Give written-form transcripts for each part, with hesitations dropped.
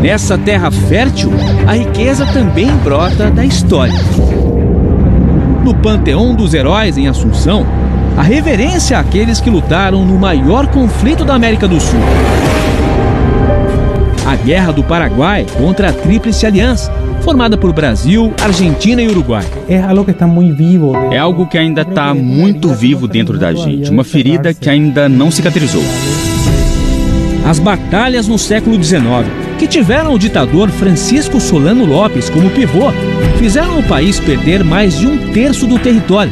Nessa terra fértil, a riqueza também brota da história. No Panteão dos Heróis, em Assunção, a reverência àqueles que lutaram no maior conflito da América do Sul. A Guerra do Paraguai contra a Tríplice Aliança, formada por Brasil, Argentina e Uruguai. É algo que ainda está muito vivo dentro da gente, uma ferida que ainda não cicatrizou. As batalhas no século XIX, que tiveram o ditador Francisco Solano Lopes como pivô, fizeram o país perder mais de 1/3 do território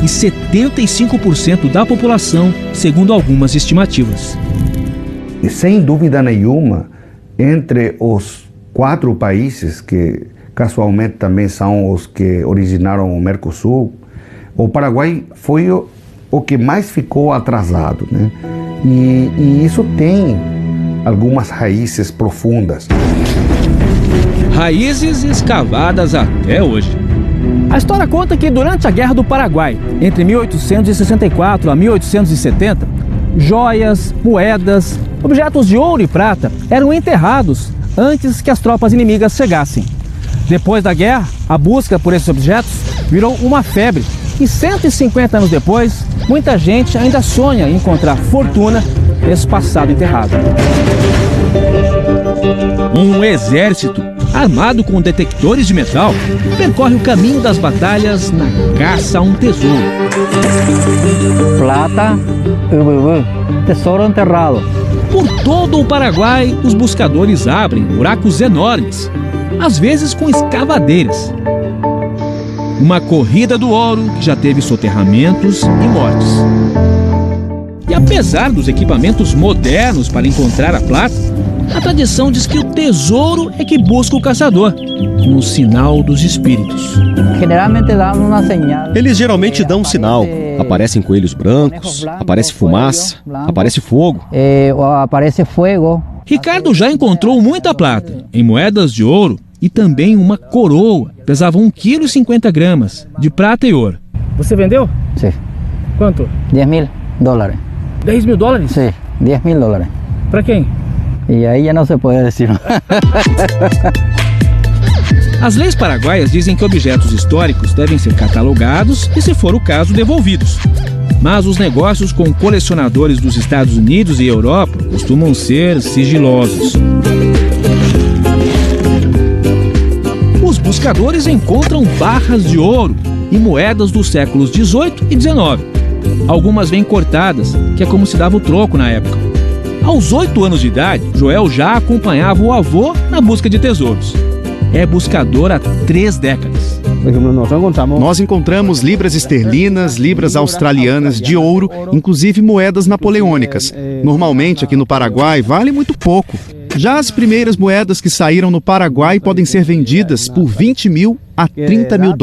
e 75% da população, segundo algumas estimativas. E sem dúvida nenhuma, entre os 4 países que casualmente também são os que originaram o Mercosul, o Paraguai foi o que mais ficou atrasado, né? E isso tem algumas raízes profundas. Raízes escavadas até hoje. A história conta que durante a Guerra do Paraguai, entre 1864 a 1870, joias, moedas, objetos de ouro e prata eram enterrados antes que as tropas inimigas chegassem. Depois da guerra, a busca por esses objetos virou uma febre e 150 anos depois, muita gente ainda sonha em encontrar fortuna nesse passado enterrado. Um exército, armado com detectores de metal, percorre o caminho das batalhas na caça a um tesouro. Plata, tesouro enterrado. Por todo o Paraguai, os buscadores abrem buracos enormes, às vezes com escavadeiras. Uma corrida do ouro que já teve soterramentos e mortes. E apesar dos equipamentos modernos para encontrar a plata, a tradição diz que o tesouro é que busca o caçador, no sinal dos espíritos. Eles geralmente dão um sinal. Aparecem coelhos brancos, aparece fumaça, aparece fogo. Aparece fogo. Ricardo já encontrou muita plata, em moedas de ouro e também uma coroa. Pesava 1,50 kg de prata e ouro. Você vendeu? Sim. Quanto? $10.000. $10 mil? Sim, $10.000. Para quem? E aí já não se pode dizer. As leis paraguaias dizem que objetos históricos devem ser catalogados e, se for o caso, devolvidos. Mas os negócios com colecionadores dos Estados Unidos e Europa costumam ser sigilosos. Os buscadores encontram barras de ouro e moedas dos séculos XVIII e XIX. Algumas vêm cortadas, que é como se dava o troco na época. Aos 8 anos de idade, Joel já acompanhava o avô na busca de tesouros. É buscador há 3 décadas. Nós encontramos libras esterlinas, libras australianas de ouro, inclusive moedas napoleônicas. Normalmente, aqui no Paraguai, vale muito pouco. Já as primeiras moedas que saíram no Paraguai podem ser vendidas por $20 mil a $30 mil.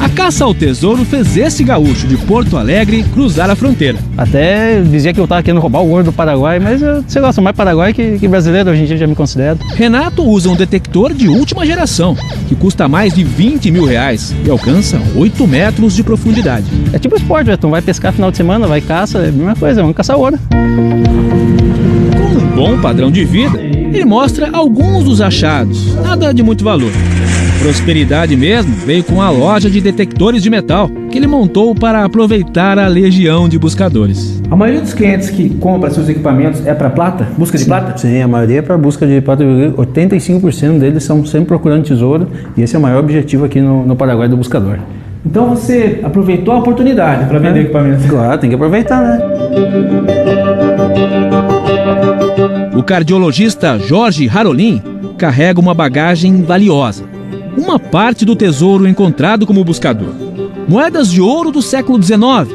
A caça ao tesouro fez esse gaúcho de Porto Alegre cruzar a fronteira. Até dizia que eu estava querendo roubar o ouro do Paraguai, mas você gosta mais Paraguai que brasileiro, hoje em dia já me considero. Renato usa um detector de última geração, que custa mais de $20 mil e alcança 8 metros de profundidade. É tipo esporte, Beto, vai pescar final de semana, vai caça, é a mesma coisa, vamos caçar ouro. Com um bom padrão de vida, ele mostra alguns dos achados, nada de muito valor. Prosperidade mesmo veio com a loja de detectores de metal que ele montou para aproveitar a legião de buscadores. A maioria dos clientes que compra seus equipamentos é para plata? Busca de plata? Sim, a maioria é para busca de plata. 85% deles são sempre procurando tesouro e esse é o maior objetivo aqui no Paraguai do buscador. Então você aproveitou a oportunidade para vender equipamentos? Claro, tem que aproveitar, né? O cardiologista Jorge Harolin carrega uma bagagem valiosa. Uma parte do tesouro encontrado como buscador. Moedas de ouro do século XIX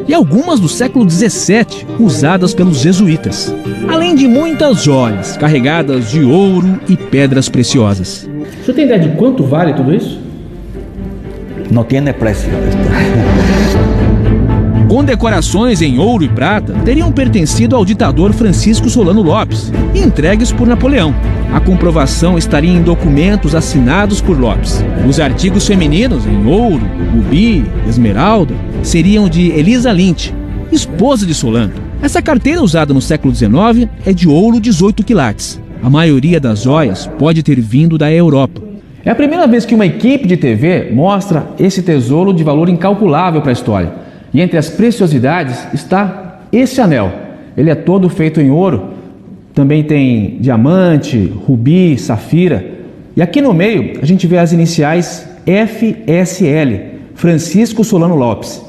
e algumas do século XVII, usadas pelos jesuítas. Além de muitas joias carregadas de ouro e pedras preciosas. O senhor tem ideia de quanto vale tudo isso? Não tem preço. Condecorações em ouro e prata teriam pertencido ao ditador Francisco Solano Lopes e entregues por Napoleão. A comprovação estaria em documentos assinados por Lopes. Os artigos femininos em ouro, rubi, esmeralda, seriam de Elisa Lynch, esposa de Solano. Essa carteira usada no século XIX é de ouro 18 quilates. A maioria das joias pode ter vindo da Europa. É a primeira vez que uma equipe de TV mostra esse tesouro de valor incalculável para a história. E entre as preciosidades está esse anel. Ele é todo feito em ouro, também tem diamante, rubi, safira. E aqui no meio a gente vê as iniciais FSL, Francisco Solano Lopes.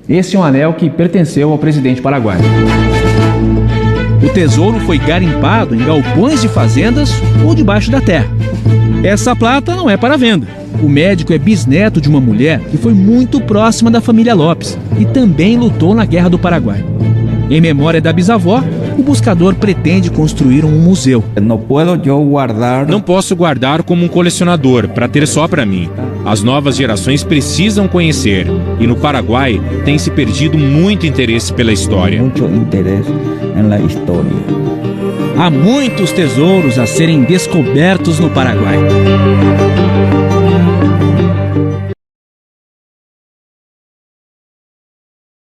Esse é um anel que pertenceu ao presidente paraguaio. O tesouro foi garimpado em galpões de fazendas ou debaixo da terra. Essa plata não é para venda. O médico é bisneto de uma mulher que foi muito próxima da família Lopes e também lutou na Guerra do Paraguai. Em memória da bisavó, o buscador pretende construir um museu. Não posso guardar como um colecionador, para ter só para mim. As novas gerações precisam conhecer. E no Paraguai tem se perdido muito interesse pela história. Há muitos tesouros a serem descobertos no Paraguai.